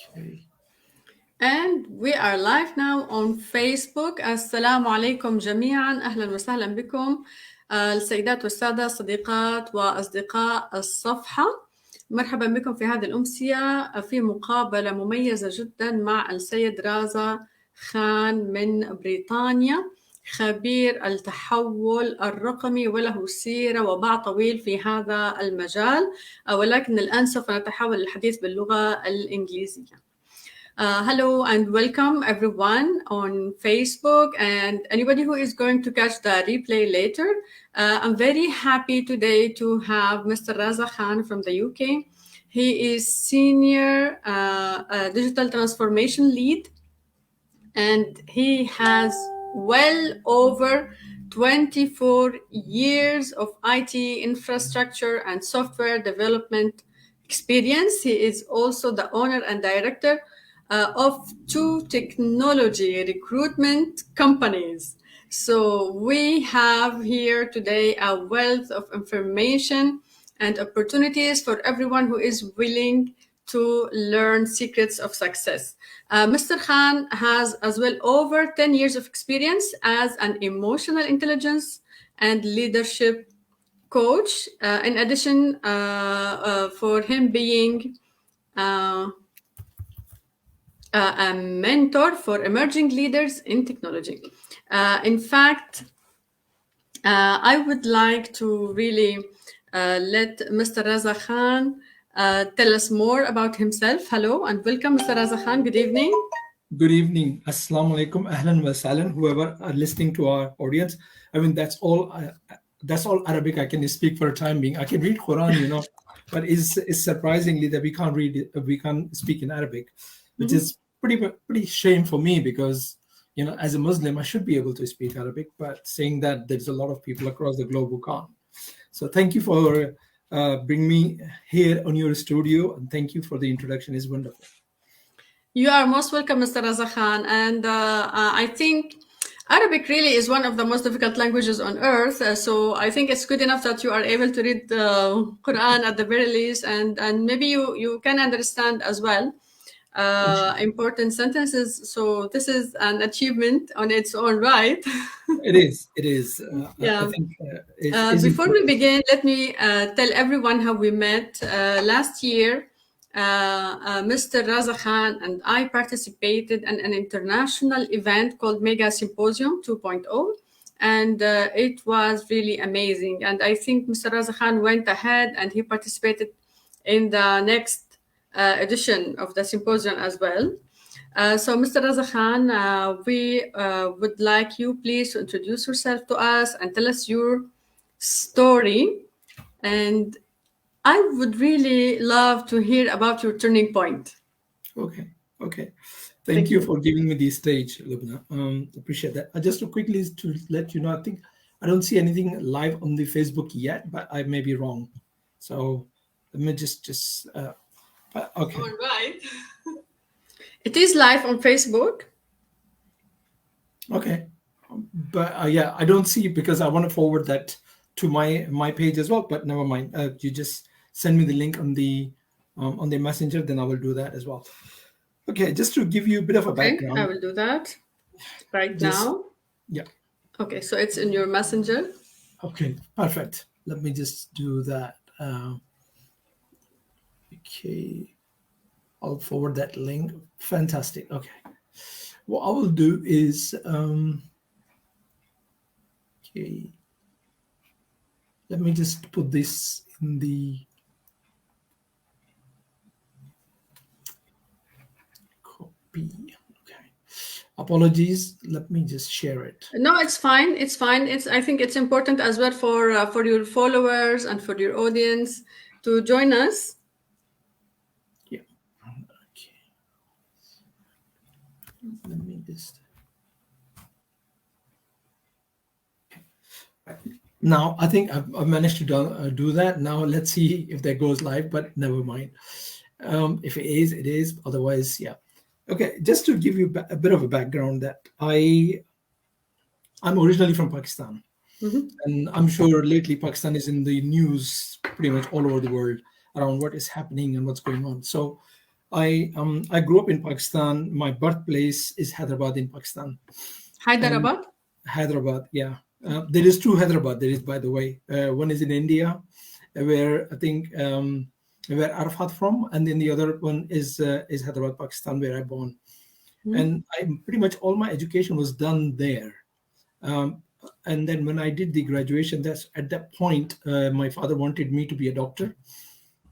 Okay. And we are live now on Facebook. السلام عليكم جميعا، أهلا وسهلا بكم السيدات والسادة صديقات وأصدقاء الصفحة. مرحبا بكم في هذه الأمسية في مقابلة مميزة جدا مع السيد رازا خان من بريطانيا، خبير التحول الرقمي وله سيرة وباع طويل في هذا المجال، ولكن الآن سوف نتحول للحديث باللغة الإنجليزية. Hello and welcome everyone on Facebook and anybody who is going to catch the replay later. I'm very happy today to have Mr. Raza Khan from the UK. He is Senior Digital Transformation Lead and he has well over 24 years of IT infrastructure and software development experience. He is also the owner and director of 2 technology recruitment companies. So we have here today a wealth of information and opportunities for everyone who is willing to learn secrets of success. Mr. Khan has as well over 10 years of experience as an emotional intelligence and leadership coach. In addition, for him being a mentor for emerging leaders in technology. In fact, I would like to really let Mr. Raza Khan tell us more about himself. Hello and welcome, Mr. Raza Khan. Good evening. Good evening. Assalamu alaikum. Ahlan wa sahlan. Whoever are listening to our audience. I mean, that's all Arabic I can speak for a time being. I can read Quran, but it's surprisingly that we can't speak in Arabic, which is pretty shame for me because, as a Muslim, I should be able to speak Arabic. But saying that, there's a lot of people across the globe who can't. So thank you for bringing me here on your studio, and thank you for the introduction. It's wonderful. You are most welcome, Mr. Raza Khan. And I think Arabic really is one of the most difficult languages on earth. So I think it's good enough that you are able to read the Quran at the very least, and maybe you can understand as well important sentences. So this is an achievement on its own, right? It is. Yeah. I think Before we begin, let me tell everyone how we met. Last year, Mr. Raza Khan and I participated in an international event called Mega Symposium 2.0, and it was really amazing. And I think Mr. Raza Khan went ahead and he participated in the next edition of the symposium as well. So, Mr. Raza Khan, we would like you please to introduce yourself to us and tell us your story. And I would really love to hear about your turning point. Okay. Thank you for giving me the stage, Loubna. Appreciate that. Just quickly to let you know, I think I don't see anything live on the Facebook yet, but I may be wrong. So let me just okay. All right. It is live on Facebook. Okay. But yeah, I don't see it because I want to forward that to my page as well, but never mind. You just send me the link on the messenger, then I will do that as well. Okay, just to give you a bit of a background. I will do that right now. Yeah. Okay, so it's in your messenger. Okay, perfect. Let me just do that. Okay, I'll forward that link. Fantastic. Okay. What I will do is okay. Let me just put this in the copy. Okay. Apologies. Let me just share it. No, it's fine. It's fine. I think it's important as well for your followers and for your audience to join us. Yeah. Okay. Let me just. Now, I think I've managed to do that. Now, let's see if that goes live, but never mind. If it is, it is. Otherwise, yeah. Okay, just to give you a bit of a background that I'm originally from Pakistan. And I'm sure lately Pakistan is in the news pretty much all over the world around what is happening and what's going on. So I grew up in Pakistan. My birthplace is Hyderabad in Pakistan, and Hyderabad? Hyderabad, yeah. There is two Hyderabad. There is, by the way, one is in India, where I think where Arafat from, and then the other one is Hyderabad, Pakistan, where I born. Hmm? And I pretty much all my education was done there. Um, and then when I did the graduation, that's at that point, my father wanted me to be a doctor.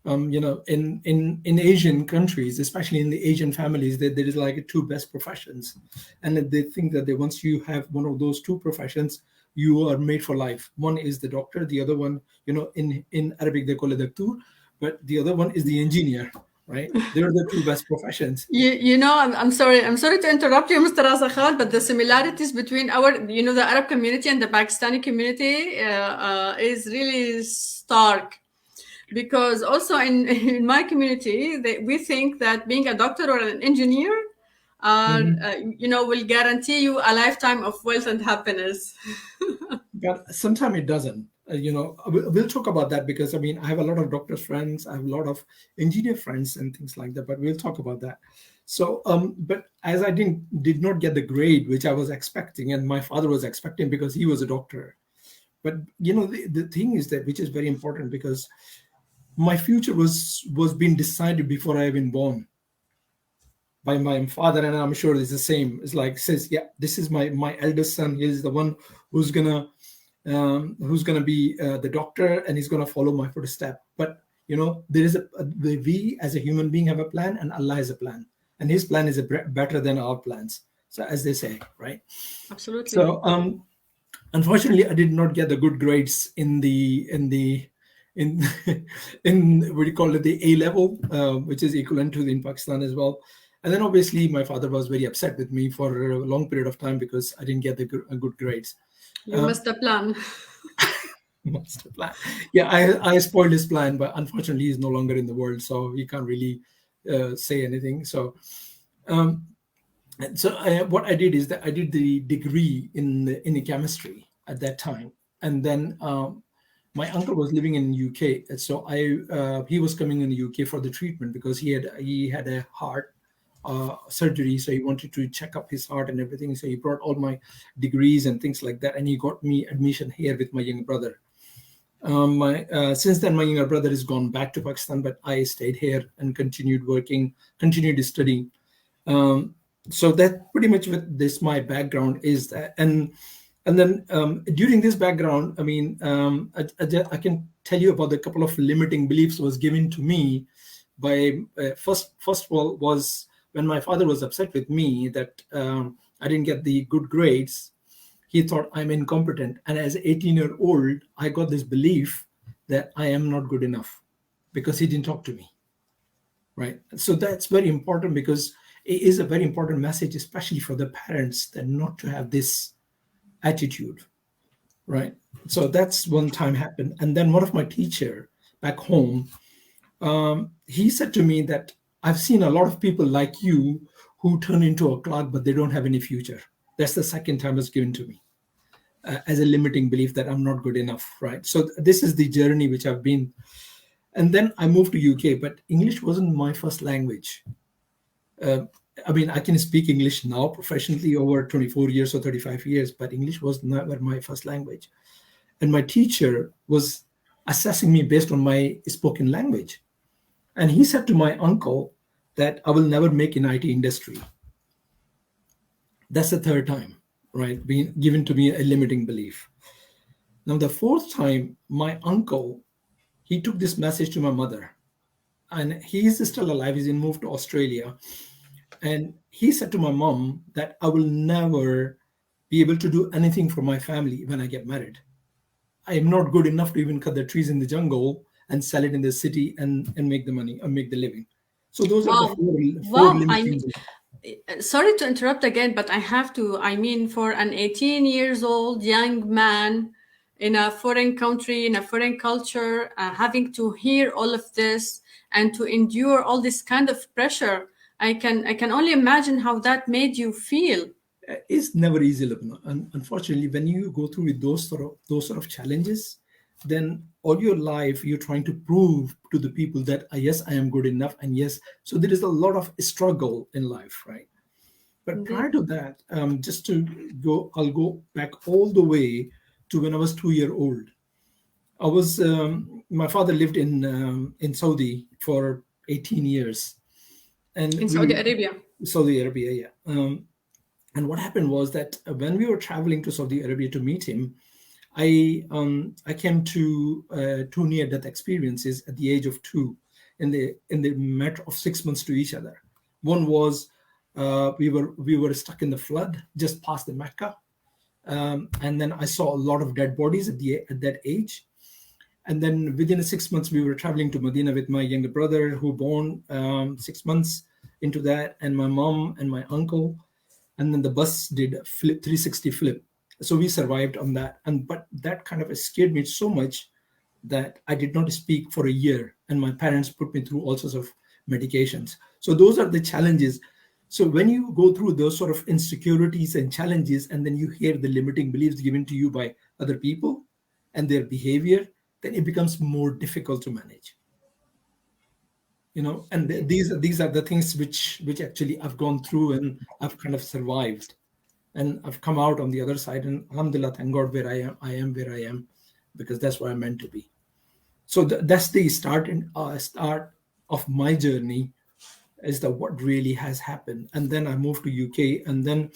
In Asian countries, especially in the Asian families, there is like two best professions, and they think that once you have one of those two professions, you are made for life. One is the doctor, the other one, in Arabic they call it doctor, but the other one is the engineer, right? They're the two best professions. I'm sorry to interrupt you, Mr. Raza Khan, but the similarities between the Arab community and the Pakistani community is really stark. Because also in my community, we think that being a doctor or an engineer Mhm. will guarantee you a lifetime of wealth and happiness. But sometimes it doesn't. We'll talk about that because I mean, I have a lot of doctors friends, I have a lot of engineer friends and things like that. But we'll talk about that. So, but as I did not get the grade which I was expecting, and my father was expecting because he was a doctor. But the thing is that which is very important because my future was being decided before I even born by my father, and I'm sure it's the same. It's like says, yeah, this is my eldest son. He's the one who's gonna be the doctor, and he's gonna follow my footstep. But there is we as a human being have a plan, and Allah has a plan, and His plan is better than our plans. So as they say, right? Absolutely. So unfortunately, I did not get the good grades in in what do you call it, the A level, which is equivalent to the in Pakistan as well. And then obviously my father was very upset with me for a long period of time because I didn't get the good grades. You Um, missed the plan. master plan. Yeah, I spoiled his plan, but unfortunately he's no longer in the world, so he can't really say anything. Um, what I did is that I did the degree in the chemistry at that time, and then my uncle was living in UK, and so he was coming in the UK for the treatment because he had a heart surgery, so he wanted to check up his heart and everything. So he brought all my degrees and things like that, and he got me admission here with my younger brother. My Since then, my younger brother has gone back to Pakistan, but I stayed here and continued working, continued studying. So that pretty much with this my background is that. And then during this background, I mean, I can tell you about a couple of limiting beliefs was given to me by first of all was when my father was upset with me that I didn't get the good grades. He thought I'm incompetent, and as an 18-year-old I got this belief that I am not good enough because he didn't talk to me, right? So that's very important because it is a very important message, especially for the parents, that not to have this attitude, right? So that's one time happened. And then one of my teacher back home, he said to me that I've seen a lot of people like you who turn into a clerk but they don't have any future. That's the second time it's given to me as a limiting belief that I'm not good enough, right? So this is the journey which I've been. And then I moved to UK, but English wasn't my first language. uh, I mean, I can speak English now professionally over 24 years or 35 years, but English was never my first language. And my teacher was assessing me based on my spoken language. And he said to my uncle that I will never make in IT industry. That's the third time, right? Being given to me a limiting belief. Now, the fourth time, my uncle, he took this message to my mother, and he is still alive. He's moved to Australia. And he said to my mom that I will never be able to do anything for my family when I get married. I am not good enough to even cut the trees in the jungle and sell it in the city and make the money or make the living. So those are the Wow. four Wow. I limiting. mean, sorry to interrupt again, but I have to. I mean, for an 18 years old young man in a foreign country, in a foreign culture, having to hear all of this and to endure all this kind of pressure, I can only imagine how that made you feel. Is never easy, Loubna. And unfortunately, when you go through with those sort of challenges, then all your life you're trying to prove to the people that yes, I am good enough, and yes, so there is a lot of struggle in life, right? But Indeed. prior to that, just to go, I'll go back all the way to when I was 2 year old. I was my father lived in Saudi for 18 years, and In Saudi we Arabia. Saudi Arabia, yeah. And what happened was that when we were traveling to Saudi Arabia to meet him, I came to two near death experiences at the age of two, in the matter of 6 months to each other. One was we were stuck in the flood just past the Mecca, and then I saw a lot of dead bodies at that age. And then within 6 months, we were traveling to Medina with my younger brother, who born 6 months into that, and my mom and my uncle. And then the bus did a flip 360 flip, so we survived on that. And but that kind of scared me so much that I did not speak for a year, and my parents put me through all sorts of medications. So those are the challenges. So when you go through those sort of insecurities and challenges, and then you hear the limiting beliefs given to you by other people and their behavior, then it becomes more difficult to manage. And Indeed. these are the things which actually I've gone through, and I've kind of survived, and I've come out on the other side. And alhamdulillah, thank God, where I am where I am, because that's where I'm meant to be. So that's the start of my journey, as to what really has happened. And then I moved to UK, and then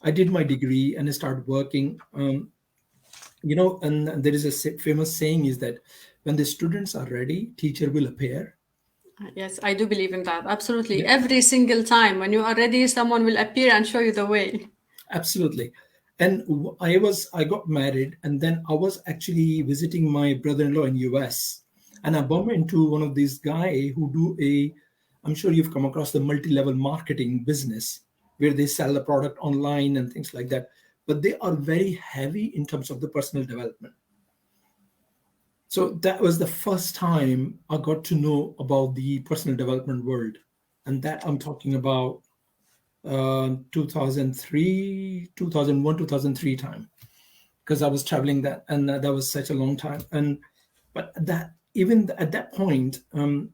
I did my degree and I started working. And there is a famous saying is that when the students are ready, teacher will appear. Yes, I do believe in that. Absolutely. Yeah, Every single time when you are ready, someone will appear and show you the way. absolutely. And I got married, and then I was actually visiting my brother-in-law in US, and I bumped into one of these guy who do I'm sure you've come across the multi-level marketing business, where they sell the product online and things like that, but they are very heavy in terms of the personal development. So that was the first time I got to know about the personal development world, and that I'm talking about 2003, 2001, 2003 time, because I was traveling that, and that was such a long time. And but that even at that point, I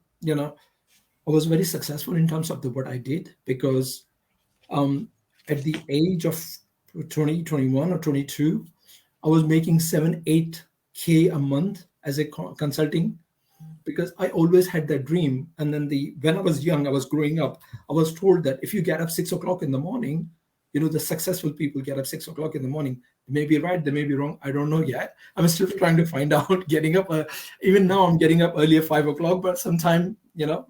was very successful in terms of the what I did, because at the age of 20, 21 or 22, I was making 7, 8K a month as a consulting, because I always had that dream. And then when I was young, I was growing up, I was told that if you get up 6 o'clock in the morning, the successful people get up 6 o'clock in the morning. They may be right, they may be wrong. I don't know yet. I'm still trying to find out. Getting up, even now, I'm getting up earlier 5 o'clock, but sometime,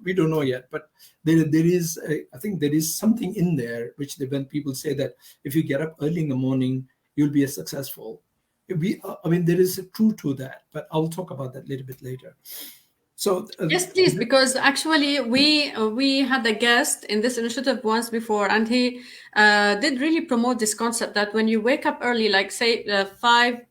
we don't know yet. But there is, I think there is something in there which when people say that if you get up early in the morning, you'll be a successful. I mean, there is a truth to that, but I'll talk about that a little bit later. So, Yes, please, because actually we had a guest in this initiative once before, and he did really promote this concept that when you wake up early, like say 5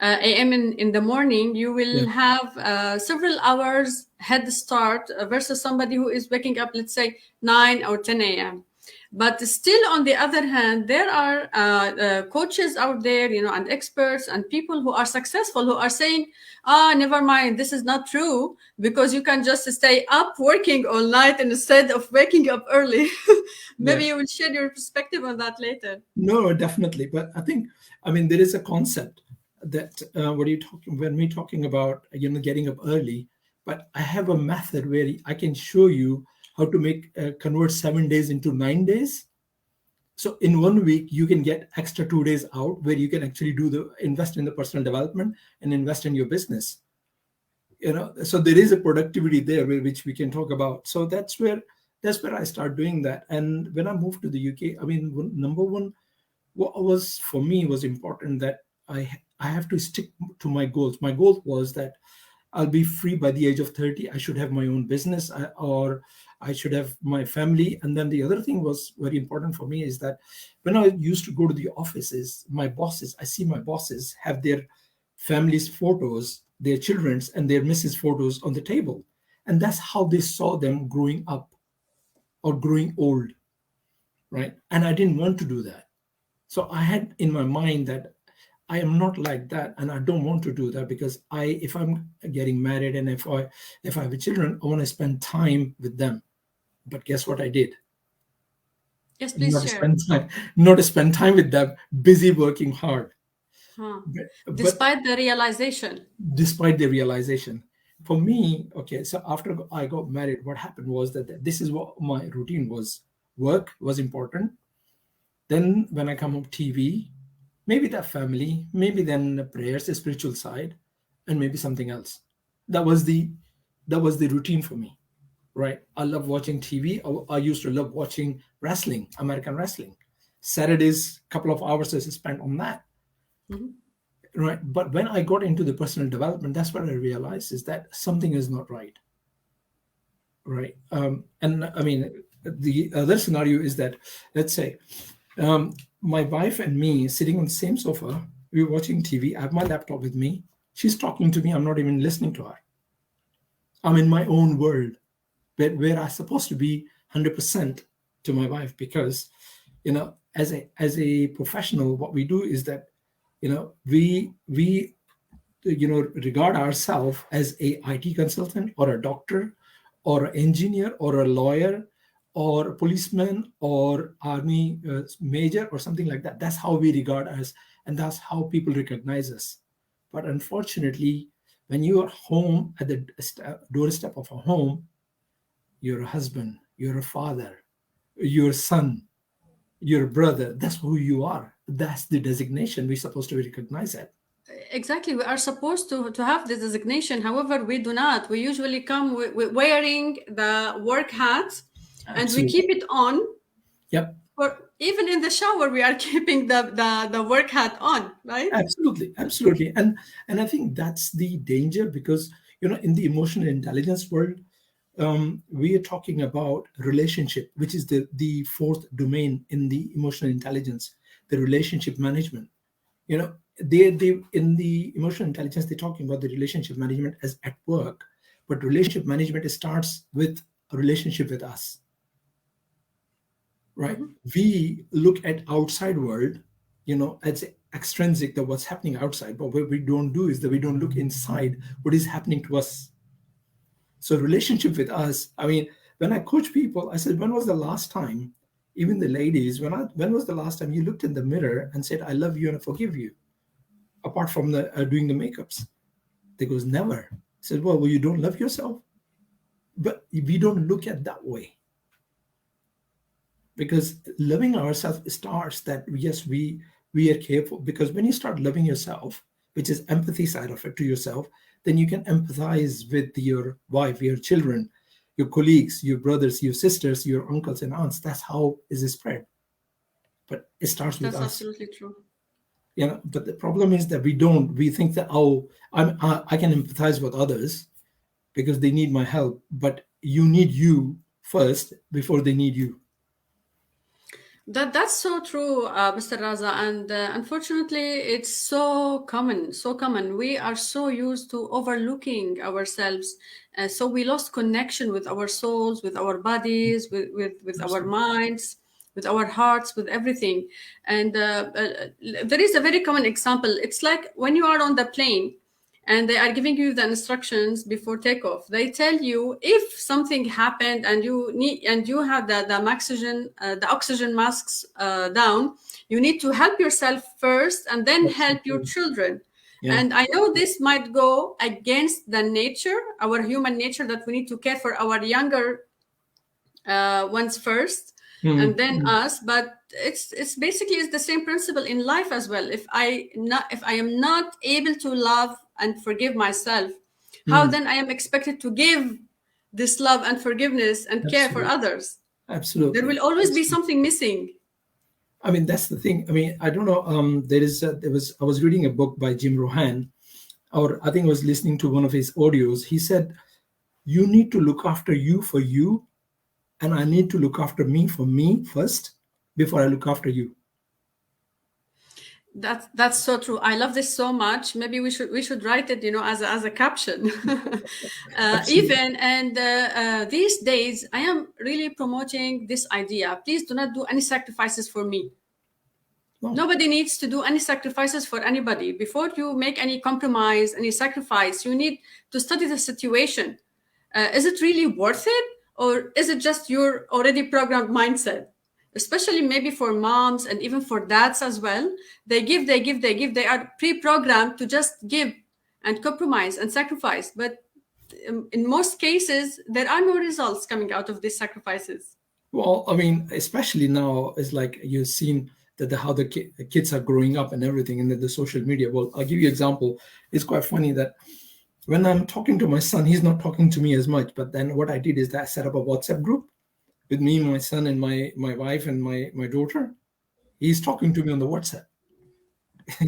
a.m. in the morning, you yeah, will have several hours head start versus somebody who is waking up, let's say 9 or 10 a.m. But still, on the other hand, there are coaches out there, and experts and people who are successful who are saying, never mind, this is not true, because you can just stay up working all night instead of waking up early. yeah. Maybe you will share your perspective on that later. No, definitely. But I mean, there is a concept that what are you talking when we're talking about, getting up early. But I have a method where I can show you how to make convert 7 days into 9 days. So in one week, you can get extra 2 days out, where you can actually invest in the personal development and invest in your business. So there is a productivity there, which we can talk about. So that's where I start doing that. And when I moved to the UK, I mean, number one, what was for me was important, that I have to stick to my goals. My goal was that I'll be free by the age of 30. I should have my own business, or I should have my family. And then the other thing was very important for me is that when I used to go to the offices, I see my bosses have their families' photos, their children's and their missus' photos on the table. And that's how they saw them growing up or growing old, right? And I didn't want to do that. So I had in my mind that I am not like that, and I don't want to do that, because if I'm getting married and if I have children, I want to spend time with them. But guess what I did? Yes, please Not share. spend time, not spend time with them, busy working hard. Huh. But Despite the realization. despite the realization, for me, okay, so after I got married, what happened was that this is what my routine was. Work was important. Then when I come home, TV, maybe that family, maybe then the prayers, the spiritual side, and maybe something else. That was the that was the routine for me, right? I love watching TV. I used to love watching wrestling, American wrestling. Saturdays, couple of hours I spent on that, Mhm. right? But when I got into the personal development, that's what I realized, is that something is not right, right? And I mean, the other scenario is that, let's say, my wife and me sitting on the same sofa, we're watching TV. I have my laptop with me. She's talking to me. I'm not even listening to her. I'm in my own world, where I'm supposed to be 100% to my wife, because, as a professional, what we do is that, we regard ourselves as a IT consultant, or a doctor, or an engineer, or a lawyer, or a policeman, or army major, or something like that. That's how we regard us, and that's how people recognize us. But unfortunately, when you are home at the doorstep of a home, you're a husband, you're a father, your son, your brother. That's who you are. That's the designation we're supposed to recognize it. Exactly. We are supposed to have this designation. However, we do not. We usually come wearing the work hat, and we Absolutely. keep it on. Yep. For even in the shower, we are keeping the work hat on, right? Absolutely, absolutely. And I think that's the danger, because in the emotional intelligence world, we are talking about relationship, which is the fourth domain in the emotional intelligence, the relationship management. They in the emotional intelligence, they're talking about the relationship management as at work, but relationship management starts with a relationship with us, right? Mhm. We look at outside world, as extrinsic, that what's happening outside, but what we don't do is that we don't look inside what is happening to us. So relationship with us, I mean, when I coach people, I said, when was the last time, even the ladies, when was the last time you looked in the mirror and said, I love you and I forgive you, apart from the doing the makeups? They goes, never. I said, well, you don't love yourself. But we don't look at that way, because loving ourselves starts that, yes, we are careful, because when you start loving yourself, which is empathy side of it to yourself, then you can empathize with your wife, your children, your colleagues, your brothers, your sisters, your uncles and aunts. That's how is it spread. But it starts with That's us. absolutely true. But the problem is that we think that, oh, I can empathize with others because they need my help, but you need you first before they need you. That's so true, Mr. Raza, and unfortunately, it's so common. So common. We are so used to overlooking ourselves, so we lost connection with our souls, with our bodies, with our Absolutely. minds, with our hearts, with everything. And there is a very common example. It's like when you are on the plane and they are giving you the instructions before takeoff. They tell you if something happened and you have the oxygen masks down, you need to help yourself first and then help your Absolutely. children. Yeah. And I know this might go against the nature, our human nature, that we need to care for our younger ones first and Mm, then mm, us. But it's basically it's the same principle in life as well. If I am not able to love and forgive myself, how mm. then I am expected to give this love and forgiveness and care for Absolutely. others? There Absolutely. will always be Absolutely. something missing. I mean, that's the thing. I mean, I don't know. I was reading a book by Jim Rohan, or I think I was listening to one of his audios. He said, you need to look after you for you, and I need to look after me for me first before I look after you. That's so true. I love this so much. Maybe we should write it, as a caption. Absolutely. Even and these days, I am really promoting this idea. Please do not do any sacrifices for me. No. Nobody needs to do any sacrifices for anybody. Before you make any compromise, any sacrifice, you need to study the situation. Is it really worth it? Or is it just your already programmed mindset? Especially maybe for moms and even for dads as well. They give, they give, they give. They are pre programmed to just give and compromise and sacrifice. But in most cases, there are no results coming out of these sacrifices. Well, I mean, especially now, it's like you've seen that how the kids are growing up and everything, and the social media. Well, I'll give you an example. It's quite funny that when I'm talking to my son, he's not talking to me as much. But then what I did is that I set up a WhatsApp group with me, my son, and my wife and my daughter. He's talking to me on the WhatsApp.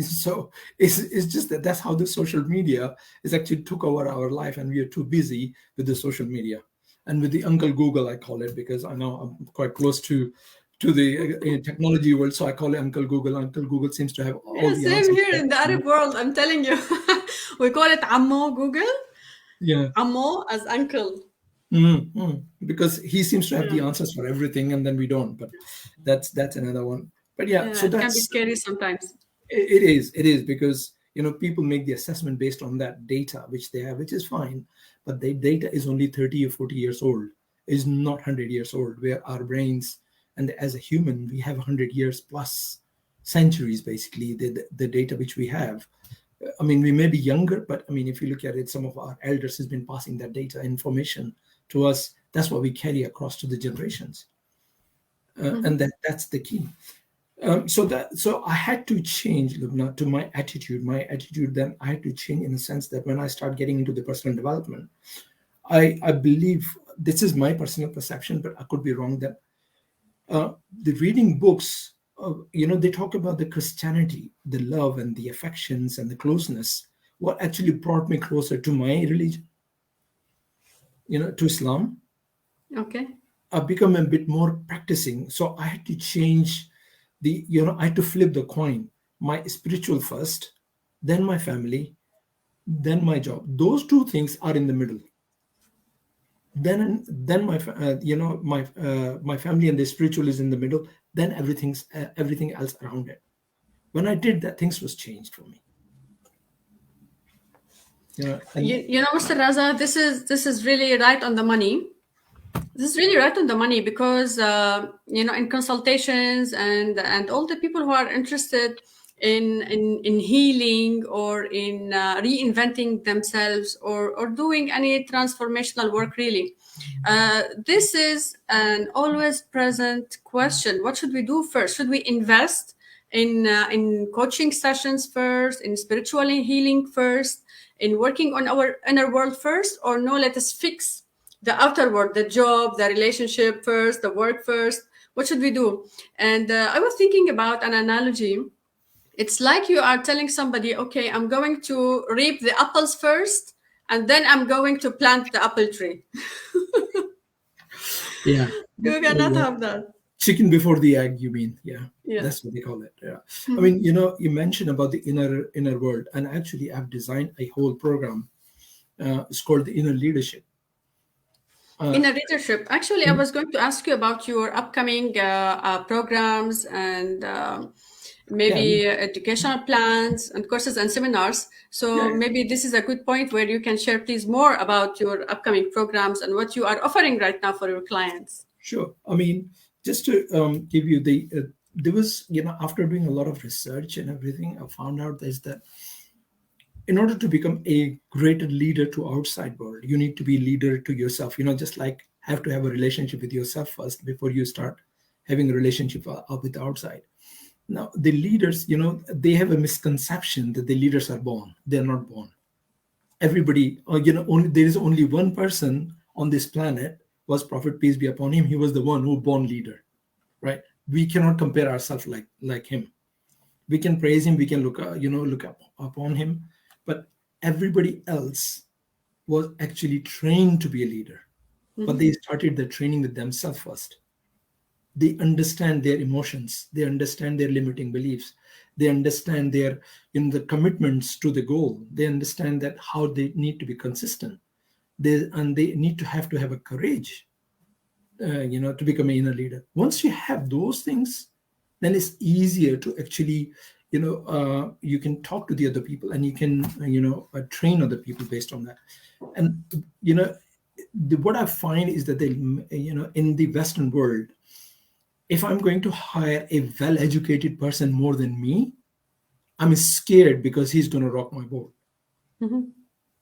So it's just that that's how the social media is actually took over our life, and we are too busy with the social media and with the Uncle Google, I call it, because I know I'm quite close to the technology world, so I call it Uncle Google. Uncle Google seems to have all Yeah, the same answers. here in the Arab world. I'm telling you, we call it Ammo Google, Yeah. Ammo as uncle. Because he seems to have the Yeah, answers for everything, and then we don't. But that's another one. But yeah, yeah, so it can be that's scary sometimes. it is because people make the assessment based on that data which they have, which is fine, but the data is only 30 or 40 years old, is not 100 years old, where our brains, and as a human we have 100 years plus, centuries basically, the data which we have. I mean, we may be younger, but I mean, if you look at it, some of our elders has been passing that data information to us. That's what we carry across to the generations, and that's the key. So I had to change, Lubna, to my attitude. My attitude then I had to change in the sense that when I start getting into the personal development, I believe, this is my personal perception, but I could be wrong, that the reading books, they talk about the Christianity, the love and the affections and the closeness. What actually brought me closer to my religion, to Islam, Okay. I've become a bit more practicing. So I had to change I had to flip the coin. My spiritual first, then my family, then my job. Those two things are in the middle. Then my family and the spiritual is in the middle. Then everything else around it. When I did that, things was changed for me. And You know, Mr. Raza, this is really right on the money. This is really right on the money because in consultations and all the people who are interested in healing or in reinventing themselves or doing any transformational work, really, this is an always present question. What should we do first? Should we invest in coaching sessions first, in spiritual healing first, in working on our inner world first, or no? Let us fix the outer world, the job, the relationship first, the work first. What should we do? And I was thinking about an analogy. It's like you are telling somebody, okay, I'm going to reap the apples first, and then I'm going to plant the apple tree. yeah, You cannot have that. chicken before the egg, you mean? Yeah, Yeah. that's what they call it. Yeah. I mean, you mentioned about the inner world, and actually I've designed a whole program. It's called the inner leadership. In a leadership, actually, I was going to ask you about your upcoming programs and Yeah, maybe educational plans and courses and seminars. So yeah, maybe this is a good point where you can share, please, more about your upcoming programs and what you are offering right now for your clients. sure. I mean, just to give you there was, after doing a lot of research and everything, I found out is that in order to become a greater leader to outside world, you need to be leader to yourself. Just like have to have a relationship with yourself first before you start having a relationship with the outside. Now, the leaders, they have a misconception that the leaders are born. They're not born. Everybody, only there is only one person on this planet, was Prophet, peace be upon him. He was the one who born leader, right? We cannot compare ourselves like him. We can praise him, we can look up upon him, but everybody else was actually trained to be a leader, but they started the training with themselves first. They understand their emotions, they understand their limiting beliefs, they understand their the commitments to the goal, they understand that how they need to be consistent, they need to have a courage, to become an inner leader. Once you have those things, then it's easier to actually, you can talk to the other people, and you can, train other people based on that. And what I find is that in the Western world, if I'm going to hire a well-educated person more than me, I'm scared because he's going to rock my boat. Mhm.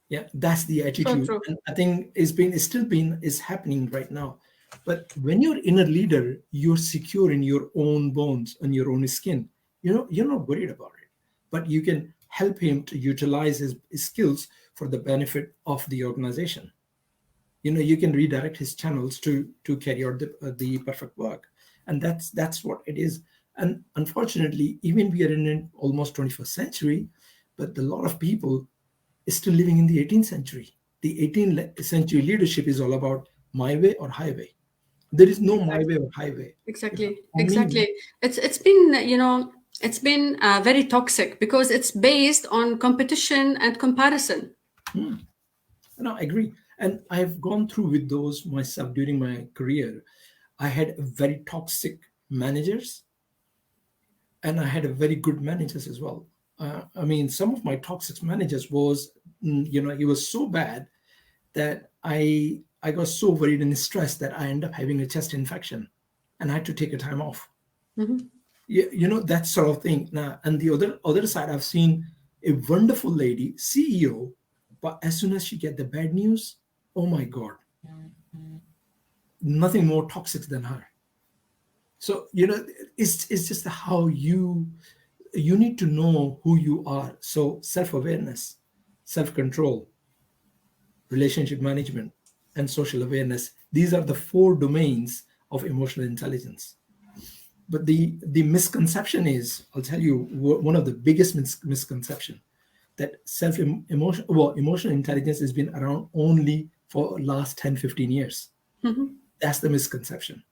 Yeah, that's the So attitude, true. and I think is happening right now. But when you're inner leader, you're secure in your own bones and your own skin. You're not worried about it, but you can help him to utilize his skills for the benefit of the organization. You can redirect his channels to carry out the perfect work, and that's what it is. And unfortunately, even we are in an almost 21st century, but a lot of people is still living in the 18th century. The 18th century leadership is all about my way or highway. There is no my Exactly. way or highway. Exactly. For me, Exactly. It's been, it's been very toxic because it's based on competition and comparison. I agree. And I've gone through with those myself during my career. I had very toxic managers, and I had a very good managers as well. I mean, some of my toxic managers was, he was so bad that I got so worried and stressed that I ended up having a chest infection, and I had to take a time off. Mhm. That sort of thing. Now, and the other side, I've seen a wonderful lady CEO, but as soon as she get the bad news, oh my God, nothing more toxic than her. So it's just how you need to know who you are. So self-awareness, self-control, relationship management, and social awareness. These are the four domains of emotional intelligence. But the misconception is, I'll tell you, one of the biggest misconception, that emotional intelligence has been around only for last 10-15 years. Mhm. That's the misconception.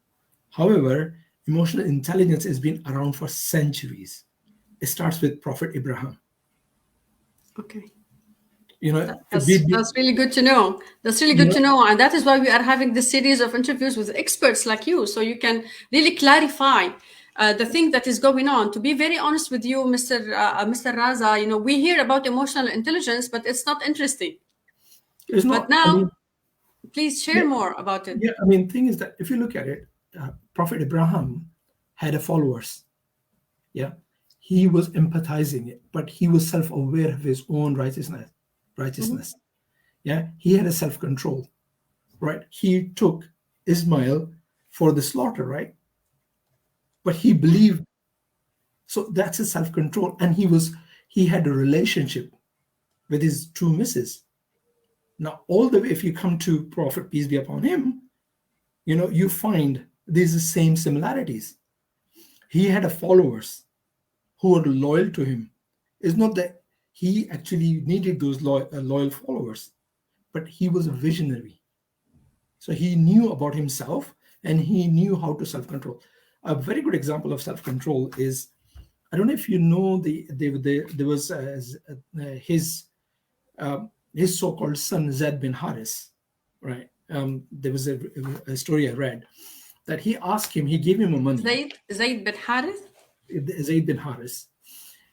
However, emotional intelligence has been around for centuries. It starts with Prophet Abraham. Okay. You know, That's really good to know. That's really you good know, to know, and that is why we are having this series of interviews with experts like you, so you can really clarify the thing that is going on. To be very honest with you, Mr. Raza, we hear about emotional intelligence, but it's not interesting. it's But not. I now, mean, please share yeah, more about it. yeah. I mean, thing is that if you look at it, Prophet Abraham had a followers. Yeah, he was empathizing it, but he was self-aware of his own righteousness. Mhm. Righteousness. Yeah, he had a self-control. Right, he took Ismail for the slaughter. Right, but he believed. So that's his self-control, and he had a relationship with his true missus. Now, all the way, if you come to Prophet, peace be upon him, you find these the same similarities. He had a followers who were loyal to him. It's not that he actually needed those loyal followers, but he was a visionary. So he knew about himself, and he knew how to self-control. A very good example of self-control is, I don't know if you know, there was his so-called son Zaid bin Haris, right? There was a story I read that he gave him money. Zaid bin Harith. Zaid bin Haris,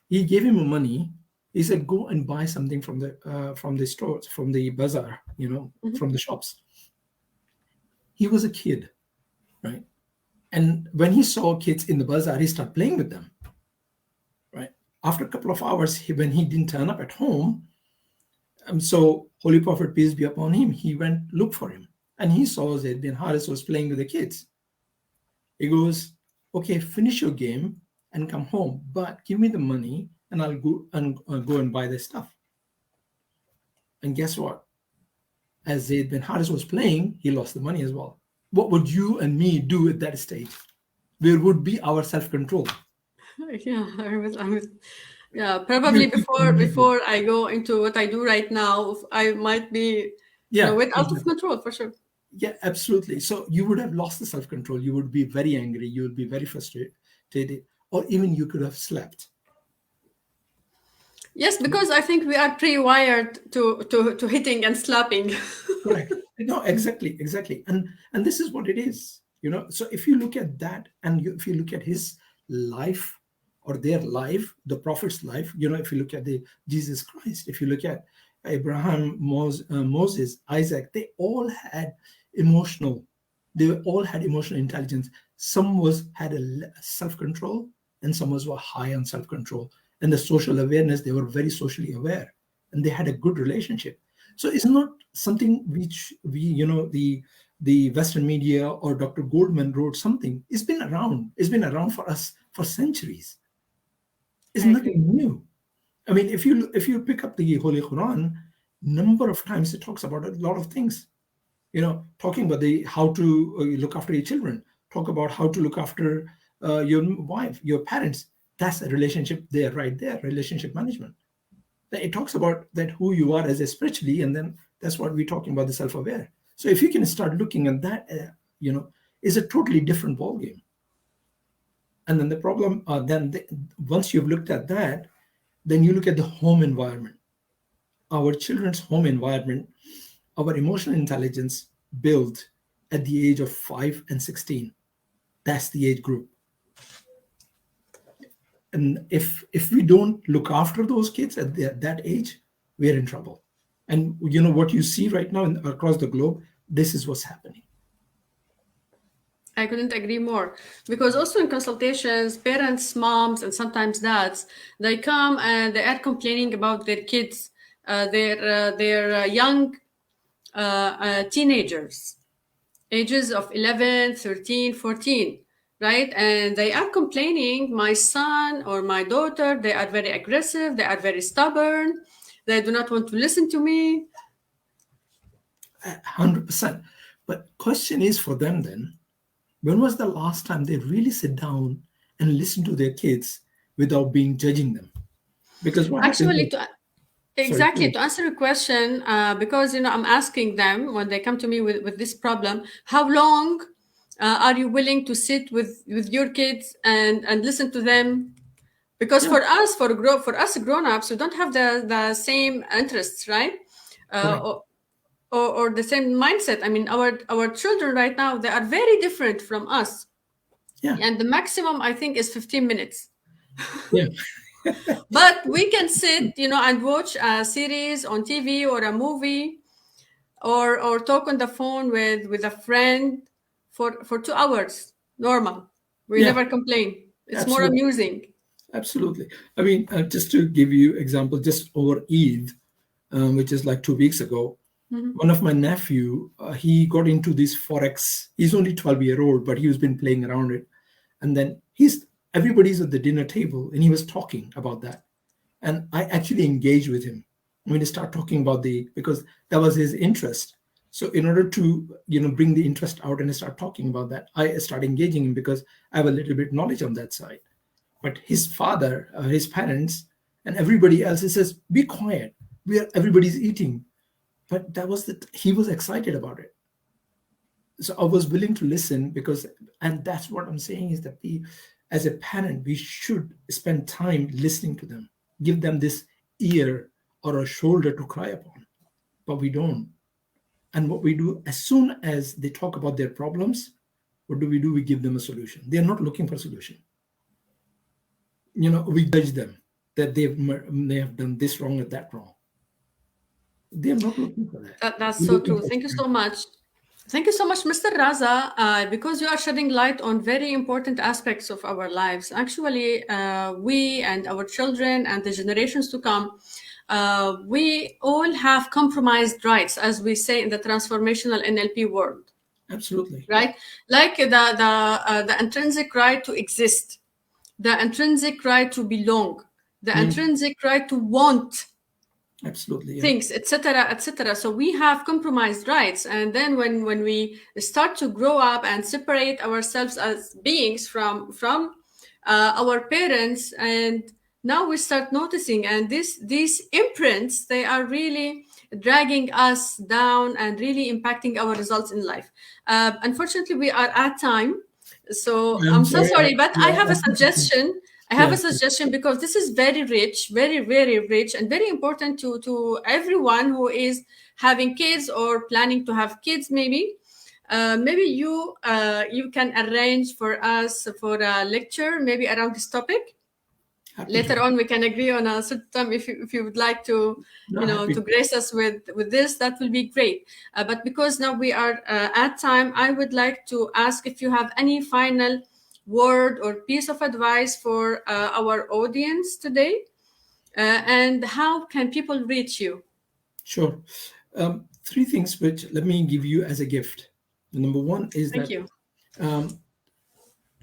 he gave him money. He said, "Go and buy something from the stores, from the bazaar, Mhm. from the shops." He was a kid, right? And when he saw kids in the bazaar, he started playing with them, right? After a couple of hours, when he didn't turn up at home, so Holy Prophet, peace be upon him, he went look for him, and he saw Zaid bin Haris was playing with the kids. He goes, "Okay, finish your game and come home, but give me the money, and I'll go and buy the stuff." And guess what? As Zaid bin Haris was playing, he lost the money as well. What would you and me do at that stage? Where would be our self-control? Yeah, yeah. Probably before I go into what I do right now, I might be, Yeah, with out of exactly. control for sure. Yeah, absolutely. So you would have lost the self-control. You would be very angry. You would be very frustrated, or even you could have slept. Yes, because I think we are pre-wired to hitting and slapping. Correct. No, exactly. And this is what it is. So if you look at that, and if you look at his life or their life, the prophet's life, if you look at the Jesus Christ, if you look at Abraham, Moses, Isaac, emotional, they all had emotional intelligence. Some had a self-control, and some were high on self-control. And the social awareness, they were very socially aware, and they had a good relationship. So it's not something which the Western media or Dr. Goldman wrote something. It's been around. It's been around for us for centuries. It's I agree. nothing new. I mean, if you pick up the Holy Quran, number of times it talks about a lot of things. Talking about how to look after your children, talk about how to look after your wife, your parents. That's a relationship there, right there, relationship management. It talks about that who you are as a spiritually, and then that's what we're talking about, the self-aware. So if you can start looking at that, is a totally different ballgame. And then the problem, once you've looked at that, then you look at the home environment, our children's home environment, our emotional intelligence built at the age of 5 and 16. That's the age group. And if we don't look after those kids at that age, we're in trouble. And what you see right now across the globe, this is what's happening. I couldn't agree more, because also in consultations, parents, moms, and sometimes dads, they come and they are complaining about their kids, their young teenagers, ages of 11, 13, 14, right? And they are complaining, my son or my daughter, they are very aggressive, they are very stubborn, they do not want to listen to me. 100%. But question is for them then, when was the last time they really sit down and listen to their kids without judging them? Because what Actually, happens? Exactly. To answer your question, because I'm asking them when they come to me with this problem, how long are you willing to sit with your kids and listen to them? Because for us, for us grown-ups, we don't have the same interests, right? Or the same mindset. I mean, our children right now, they are very different from us. Yeah. And the maximum, I think, is 15 minutes. Yeah. But we can sit, and watch a series on TV or a movie, or talk on the phone with a friend for 2 hours. Normal. We never complain. It's more Absolutely. amusing. Absolutely. I mean, just to give you example, just over Eid, which is like 2 weeks ago, one of my nephew, he got into this Forex. He's only 12-year-old, but he's been playing around it. And then everybody's at the dinner table, and he was talking about that. And I actually engaged with him. I'm going to start talking about because that was his interest. So in order to, bring the interest out and start talking about that, I start engaging him because I have a little bit knowledge on that side. But his father, his parents, and everybody else, he says, be quiet. Everybody's eating. But he was excited about it. So I was willing to listen and that's what I'm saying is that as a parent, we should spend time listening to them, give them this ear or a shoulder to cry upon. But we don't. And what we do, as soon as they talk about their problems, what do? We give them a solution. They're not looking for a solution. We judge them that they have done this wrong or that wrong. They're not looking for that. That's so true. Thank you so much. Thank you so much, Mr. Raza, because you are shedding light on very important aspects of our lives. Actually, we and our children and the generations to come, we all have compromised rights, as we say in the transformational NLP world. Absolutely. Right? Like the intrinsic right to exist, the intrinsic right to belong, the intrinsic right to want things, etc., etc. So we have compromised rights, and then when we start to grow up and separate ourselves as beings from our parents, and now we start noticing, and these imprints, they are really dragging us down and really impacting our results in life. Unfortunately, we are at time, so I'm so sorry, but I have a suggestion. Because this is very rich, very, very rich, and very important to everyone who is having kids or planning to have kids, maybe. maybe you can arrange for us for a lecture, maybe around this topic. Happy Later to. on, we can agree on a certain time. If you would like to, No, happy to to. grace us with this, that will be great. But because now we are at time, I would like to ask if you have any final word or piece of advice for our audience today, and how can people reach you? Sure. Three things which let me give you as a gift. Number one is Thank that you. um,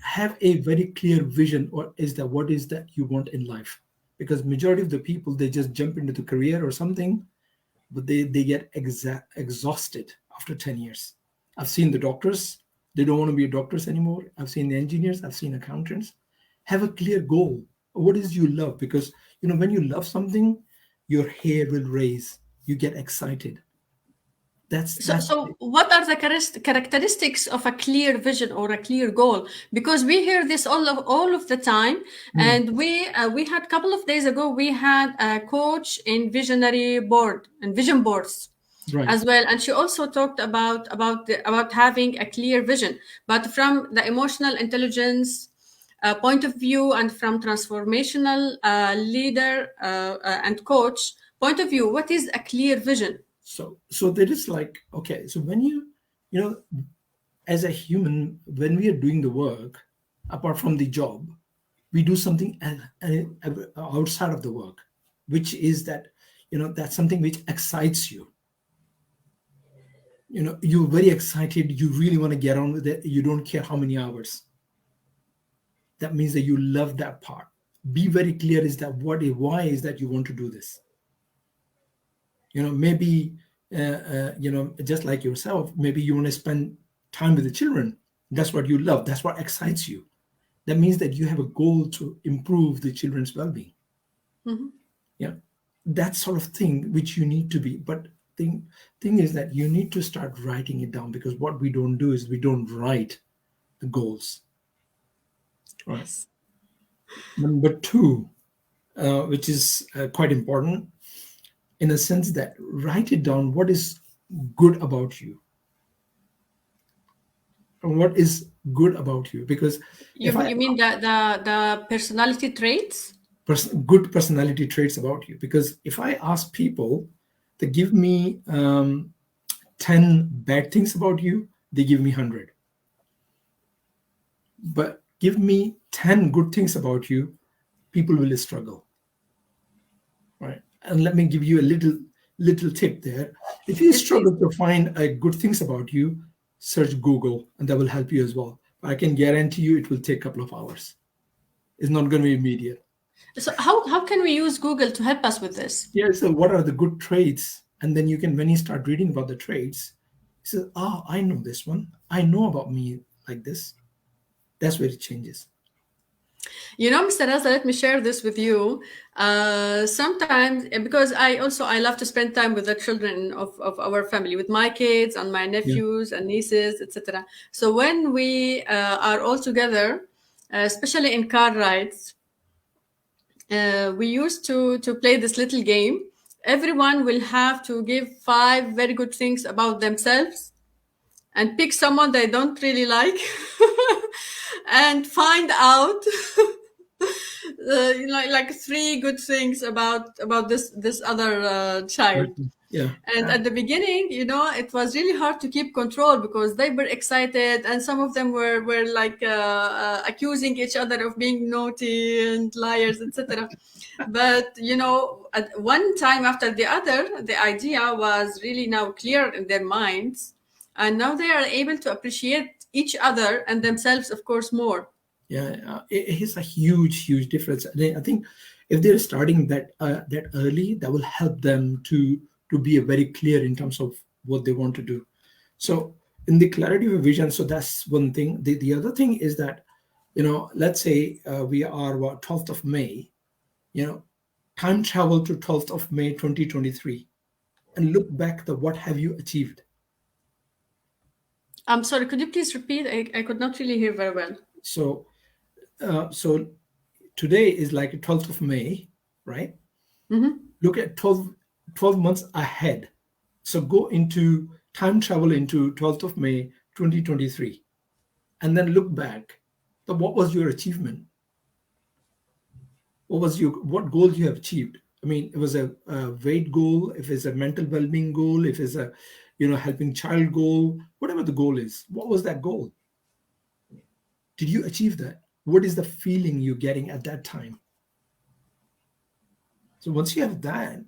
have a very clear vision, or is that what is that you want in life, because majority of the people, they just jump into the career or something, but they get exhausted after 10 years. I've seen the doctors, they don't want to be doctors anymore. I've seen the engineers, I've seen accountants. Have a clear goal. What is you love? Because when you love something, your hair will raise, you get excited. That's So what are the characteristics of a clear vision or a clear goal? Because we hear this all of the time, Hmm, and we had a couple of days ago we had a coach in visionary board and vision boards right. as well, and she also talked about having a clear vision, but from the emotional intelligence point of view and from transformational leader and coach point of view. What is a clear vision? So that is like, okay, so when you know as a human, when we are doing the work, apart from the job, we do something outside of the work, which is that that's something which excites you. You're very excited, you really want to get on with it, you don't care how many hours. That means that you love that part. Be very clear, is that why is that you want to do this. Maybe just like yourself, maybe you want to spend time with the children. That's what you love, that's what excites you. That means that you have a goal to improve the children's well-being. Mhm. Yeah, that sort of thing which you need to be. But thing is that you need to start writing it down, because what we don't do is we don't write the goals, right? Yes. Number two, which is quite important, in a sense that write it down, what is good about you, and what is good about you. Because if You mean the personality traits? good personality traits about you, because if I ask people to give me 10 bad things about you, they give me 100. But give me 10 good things about you, people will struggle, right? And let me give you a little tip there. If you Yes, please. struggle to find good things about you, search Google, and that will help you as well. But I can guarantee you it will take a couple of hours. It's not going to be immediate. So how can we use Google to help us with this? Yeah, so what are the good traits? And then you can, when you start reading about the traits, you say, oh, I know this one, I know about me like this. That's where it changes. Mr. Raza, let me share this with you. Sometimes, because I love to spend time with the children of our family, with my kids and my Yeah. nephews and nieces, etc. So when we are all together, especially in car rides, we used to play this little game. Everyone will have to give five very good things about themselves and pick someone they don't really like and find out like three good things about this other child. Yeah. And at the beginning, it was really hard to keep control because they were excited, and some of them were like accusing each other of being naughty and liars, etc. But at one time after the other, the idea was really now clear in their minds, and now they are able to appreciate each other and themselves, of course, more. Yeah, it is a huge difference. And I think if they're starting that early, that will help them to be very clear in terms of what they want to do. So in the clarity of vision, so that's one thing. The other thing is that, let's say we are what, 12th of May, you know, time travel to 12th of May 2023, and look back the what have you achieved. I'm sorry, could you please repeat? I could not really hear very well. So so today is like 12th of May, right? Hmm. Look at 12 months ahead. So go into time travel into 12th of May 2023, and then look back, so what was your achievement? What goals you have achieved? I mean, it was a weight goal, if it's a mental well-being goal, if it's a helping child goal, whatever the goal is, what was that goal? Did you achieve that? What is the feeling you're getting at that time? So once you have that,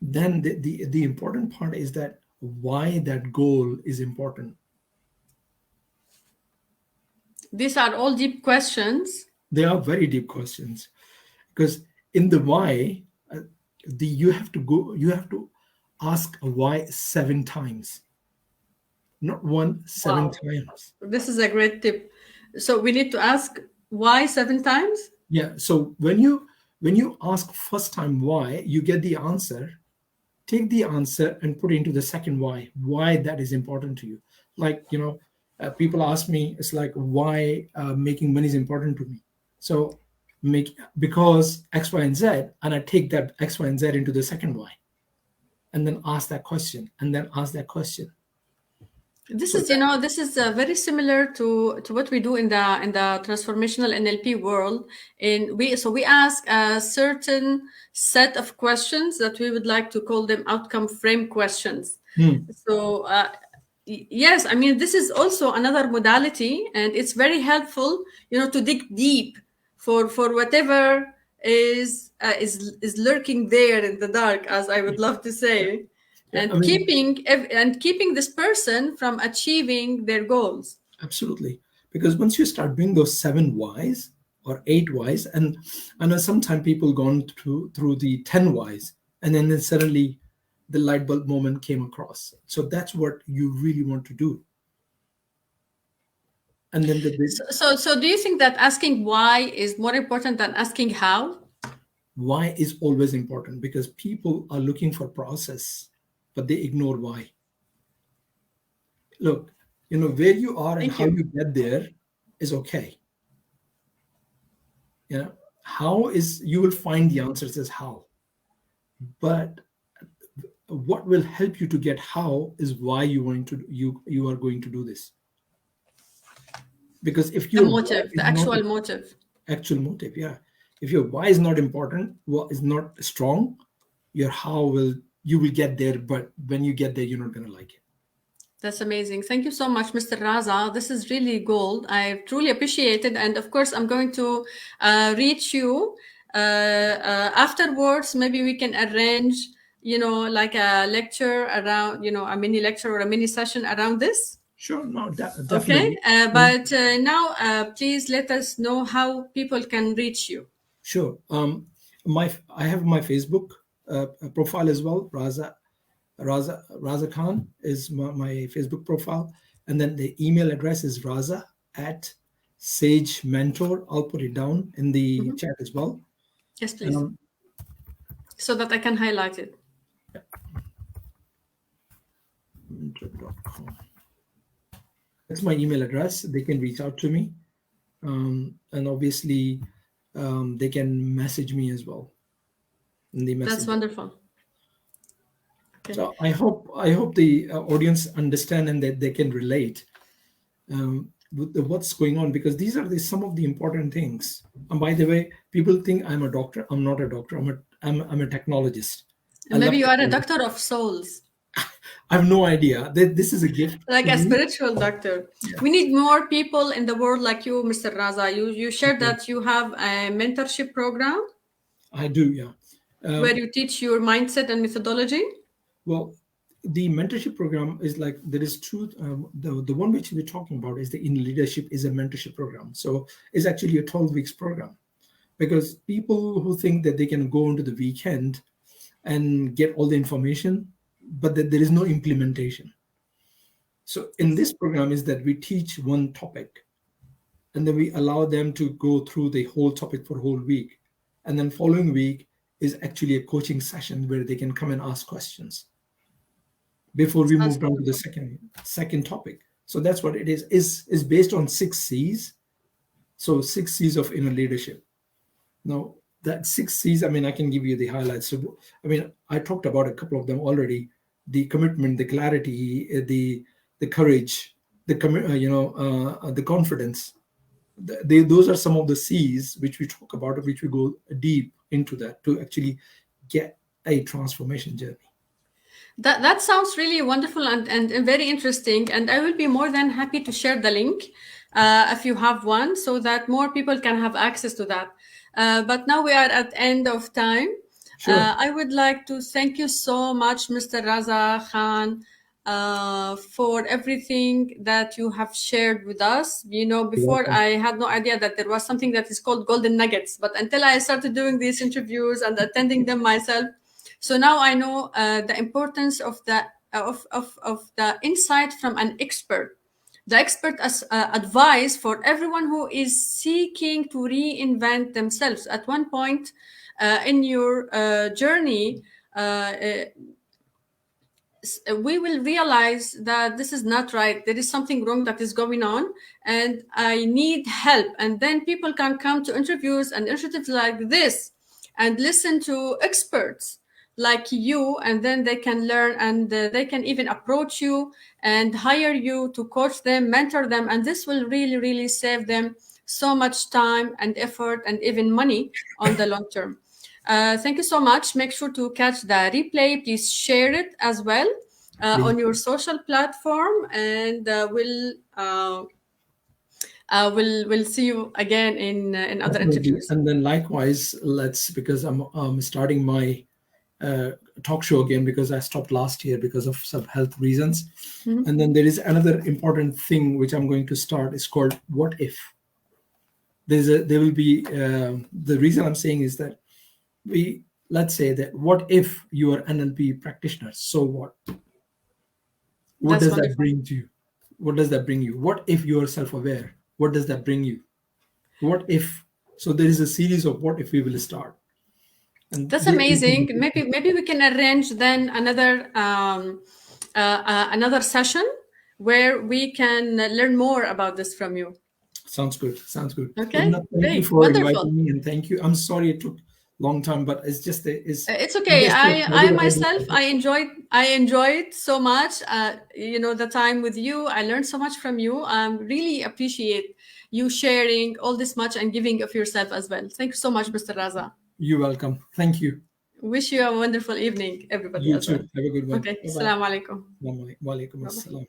then the important part is that why that goal is important. These are all deep questions. They are very deep questions, because in the why, you have to ask why 7 times, not one, seven Wow. times. This is a great tip. So we need to ask why 7 times? Yeah. So when you ask first time why, you get the answer. Take the answer and put it into the second why that is important to you. Like, people ask me, it's like, why making money is important to me. So make because X, Y, and Z, and I take that X, Y, and Z into the second why, and then ask that question, and then ask that question. This So is, this is very similar to what we do in the transformational NLP world. We ask a certain set of questions that we would like to call them outcome frame questions. So yes, I mean, this is also another modality, and it's very helpful, to dig deep for whatever is lurking there in the dark, as I would love to say, yeah, I and mean, keeping this person from achieving their goals. absolutely. Because once you start doing those 7 whys or 8 whys, and I know sometimes people gone through the 10 whys, and then suddenly the light bulb moment came across. So that's what you really want to do. And then So do you think that asking why is more important than asking how? why is always important, because people are looking for process, but they ignore why. Look, where you are and Thank how you. you get there is okay. How is, you will find the answers as how, but what will help you to get how is why you are going to do this. Because if The your why motive, is the not actual motive. actual motive, yeah, if your why is not important, what is not strong, your how will, you will get there, but when you get there, you're not going to like it. That's amazing. Thank you so much, Mr. Raza. This is really gold. I truly appreciate it. And of course, I'm going to reach you afterwards. Maybe we can arrange, like a lecture around, a mini lecture or a mini session around this. Sure, no, Okay. definitely. But now, please let us know how people can reach you. Sure. I have my Facebook profile as well. Raza Khan is my Facebook profile, and then the email address is Raza at Sage Mentor. I'll put it down in the Mhm. chat as well. Yes, please. Um, So that I can highlight it. mentor.com. That's my email address. They can reach out to me, and obviously, they can message me as well in the That's message. wonderful. Okay. So I hope the audience understand and that they can relate with what's going on, because these are some of the important things. And by the way, people think I'm a doctor. I'm not a doctor. I'm a technologist. I Maybe love you are a technology. doctor of souls. I have no idea. This is a gift Like to a me. spiritual doctor. Yeah. We need more people in the world like you, Mr. Raza. You shared Okay. that you have a mentorship program I do. Yeah. where you teach your mindset and methodology. Well, the mentorship program is like, there is two. The one which we're talking about is the in leadership is a mentorship program. So it's actually a 12 weeks program, because people who think that they can go into the weekend and get all the information, but that there is no implementation. So in Yes. this program is that we teach one topic, and then we allow them to go through the whole topic for a whole week, and then following week is actually a coaching session where they can come and ask questions before we Sounds move on to the wonderful. second topic. So that's what it is based on 6 C's. So 6 C's of inner leadership. Now, that 6 C's, I mean, I can give you the highlights. So, I mean, I talked about a couple of them already: the commitment, the clarity, the courage, the confidence. Those are some of the C's which we talk about, which we go deep into that to actually get a transformation journey. That sounds really wonderful and very interesting. And I will be more than happy to share the link if you have one, so that more people can have access to that. But now we are at end of time. Sure. I would like to thank you so much, Mr. Raza Khan, for everything that you have shared with us. You're Before welcome. I had no idea that there was something that is called golden nuggets, but until I started doing these interviews and attending them myself, so now I know the importance of the insight from an expert. The expert as advice for everyone who is seeking to reinvent themselves at one point in your journey. We will realize that this is not right. There is something wrong that is going on, and I need help. And then people can come to interviews and initiatives like this and listen to experts like you, and then they can learn, and they can even approach you and hire you to coach them, mentor them, and this will really, really save them so much time and effort and even money on the long term. Thank you so much. Make sure to catch the replay. Please share it as well Please. on your social platform, and we'll see you again in other Definitely. interviews. And then likewise, because I'm starting my talk show again, because I stopped last year because of some health reasons. Mhm. And then there is another important thing which I'm going to start. It's called What If. There will be the reason I'm saying is that let's say that what if you are NLP practitioner? So what? What That's does that wonderful. bring to you? What does that bring you? What if you are self-aware? What does that bring you? What if? So there is a series of what if we will start. And That's amazing. Maybe we can arrange then another session where we can learn more about this from you. sounds good. Sounds good. Okay, Loubna, thank you great, for wonderful. inviting me, and thank you. I'm sorry it took long time, but it's just It's okay. just I myself, I enjoyed so much. The time with you. I learned so much from you. Really appreciate you sharing all this much and giving of yourself as well. Thank you so much, Mr. Raza. You're welcome. Thank you. Wish you a wonderful evening, everybody You as well. too. Have a good one. Okay, Bye bye. assalamu alaikum. Wa alaikum Bye bye. assalam.